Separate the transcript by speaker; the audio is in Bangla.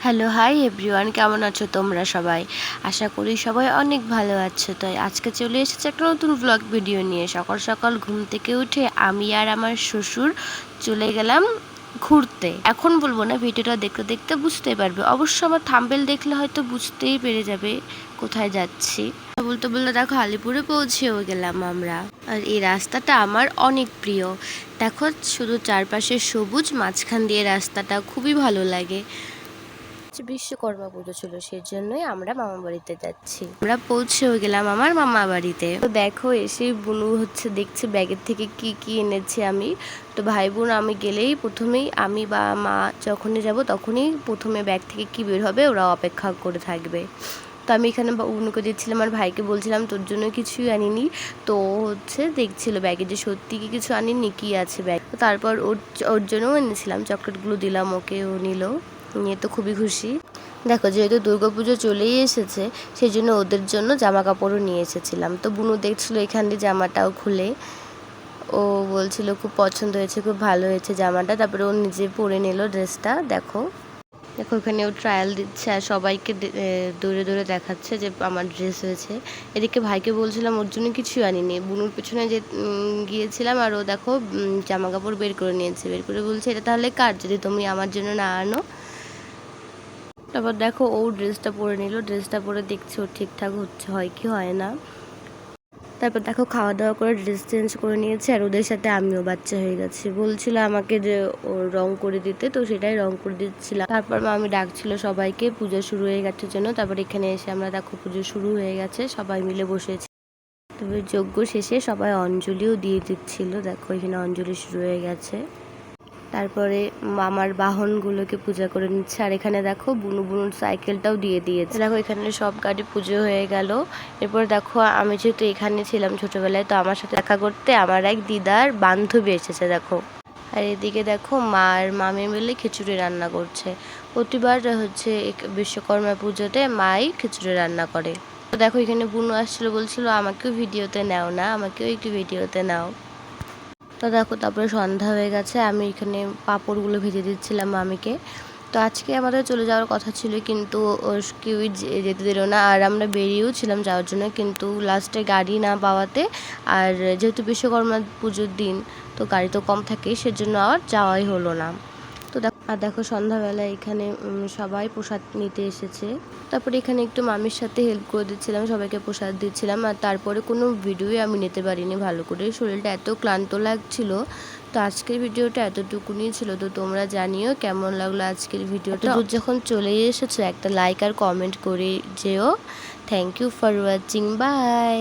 Speaker 1: হ্যালো হাই এভরিওয়ান, কেমন আছো তোমরা সবাই? আশা করি সবাই অনেক ভালো আছো। তাই আজকে চলে এসেছে একটা নতুন ব্লগ ভিডিও নিয়ে। সকাল সকাল ঘুম থেকে উঠে আমি আর আমার শ্বশুর চলে গেলাম ঘুরতে। এখন বলবো না, ভিডিওটা দেখতে দেখতে বুঝতেই পারবে। অবশ্য আমার থাম্বনেল দেখলে হয়তো বুঝতেই পেরে যাবে কোথায় যাচ্ছি। বলতে বলতে দেখো আলিপুরে পৌঁছেও গেলাম আমরা। আর এই রাস্তাটা আমার অনেক প্রিয়। দেখো শুধু চারপাশে সবুজ, মাঝখান দিয়ে রাস্তাটা খুবই ভালো লাগে। বিশ্বকর্মা পুজো ছিল, সেই জন্যই আমরা মামা বাড়িতে যাচ্ছি। আমরা পৌঁছেও গেলাম আমার মামা বাড়িতে। তো দেখো এসে বুনু দেখছে ব্যাগের থেকে কি কি এনেছে আমি। তো ভাই বোন আমি গেলেই প্রথমেই আমি বা মা যখনই যাব তখনই প্রথমে ব্যাগ থেকে কি বের হবে ওরা অপেক্ষা করে থাকবে। তো আমি এখানে বুনুকে দিচ্ছিলাম আর ভাইকে বলছিলাম তোর জন্য কিছুই আনিনি। তো দেখছিল ব্যাগে যে সত্যি কি কিছু আনিনি, কি আছে ব্যাগ। তারপর ওর জন্যও এনেছিলাম, চকলেটগুলো দিলাম ওকে, ও নিল, নিয়ে তো খুবই খুশি। দেখো যেহেতু দুর্গাপুজো চলেই এসেছে সেই জন্য ওদের জন্য জামা কাপড়ও নিয়ে এসেছিলাম। তো বুনু দেখছিল এখান দিয়ে জামাটাও খুলে, ও বলছিল খুব পছন্দ হয়েছে, খুব ভালো হয়েছে জামাটা। তারপরে ও নিজে পরে নিল ড্রেসটা। দেখো দেখো এখানে ও ট্রায়াল দিচ্ছে আর সবাইকে দৌড়ে দৌড়ে দেখাচ্ছে যে আমার ড্রেস হয়েছে। এদিকে ভাইকে বলছিলাম ওর জন্য কিছুই আনিনি, বুনুর পেছনে যে গিয়েছিলাম আর ও দেখো জামা কাপড় বের করে নিয়েছে, বের করে বলছে এটা তাহলে কার যদি তুমি আমার জন্য না আনো। তারপর দেখো ও ড্রেসটা পরে নিল, ড্রেসটা পরে দেখছে ও ঠিকঠাক হচ্ছে, হয় কি হয় না। তারপর দেখো খাওয়া দাওয়া করে ড্রেস চেঞ্জ করে নিয়েছে আর ওদের সাথে আমিও বাচ্চা হয়ে গেছি। বলছিল আমাকে যে ও রং করে দিতে, তো সেটাই রং করে দিচ্ছিলাম। তারপর মামি ডাকছিল সবাইকে, পুজো শুরু হয়ে গেছে জন্য। তারপর এখানে এসে আমরা দেখো পুজো শুরু হয়ে গেছে, সবাই মিলে বসেছি। তবে যজ্ঞ শেষে সবাই অঞ্জলিও দিয়ে দিচ্ছিল। দেখো এখানে অঞ্জলি শুরু হয়ে গেছে। তারপরে মামার বাহনগুলোকে পূজা করে নিচ্ছে। আর এখানে দেখো বুনুর সাইকেলটাও দিয়ে দিয়েছে। দেখো এখানে সব গাড়ি পুজো হয়ে গেল। এরপর দেখো আমি যেহেতু এখানে ছিলাম ছোটবেলায়, তো আমার সাথে দেখা করতে আমার এক দিদার বান্ধবী এসেছে দেখো। আর এদিকে দেখো মা আর মামি মিলে খিচুড়ি রান্না করছে। প্রতিবার বিশ্বকর্মা পুজোতে মাই খিচুড়ি রান্না করে। তো দেখো এখানে বুনু আসছিল, বলছিল আমাকেও ভিডিওতে নাও না, আমাকেও একটু ভিডিওতে নাও। তো দেখো তারপরে সন্ধ্যা হয়ে গেছে, আমি এখানে পাঁপড়গুলো ভেজে দিচ্ছিলাম মামিকে। তো আজকে আমাদের চলে যাওয়ার কথা ছিল কিন্তু কেউই যেতে দিল না, আর আমরা বেরিয়েও ছিলাম যাওয়ার জন্য, কিন্তু লাস্টে গাড়ি না পাওয়াতে, আর যেহেতু বিশ্বকর্মা পুজোর দিন তো গাড়ি তো কম থাকে, সেজন্য আর যাওয়াই হলো না। তো দেখো সন্ধ্যাবেলায় এখানে সবাই প্রসাদ নিতে এসেছে। তারপরে এখানে একটু মামির সাথে হেল্প করে দিচ্ছিলাম, সবাইকে প্রসাদ দিচ্ছিলাম। আর তারপরে কোনো ভিডিওই আমি নিতে পারিনি ভালো করে, শরীরটা এত ক্লান্ত লাগছিল। তো আজকের ভিডিওটা এতটুকুনি ছিল। তো তোমরা জানিও কেমন লাগলো আজকের ভিডিওটা। যখন চলে এসেছো একটা লাইক আর কমেন্ট করে যেও। Thank you for watching, by.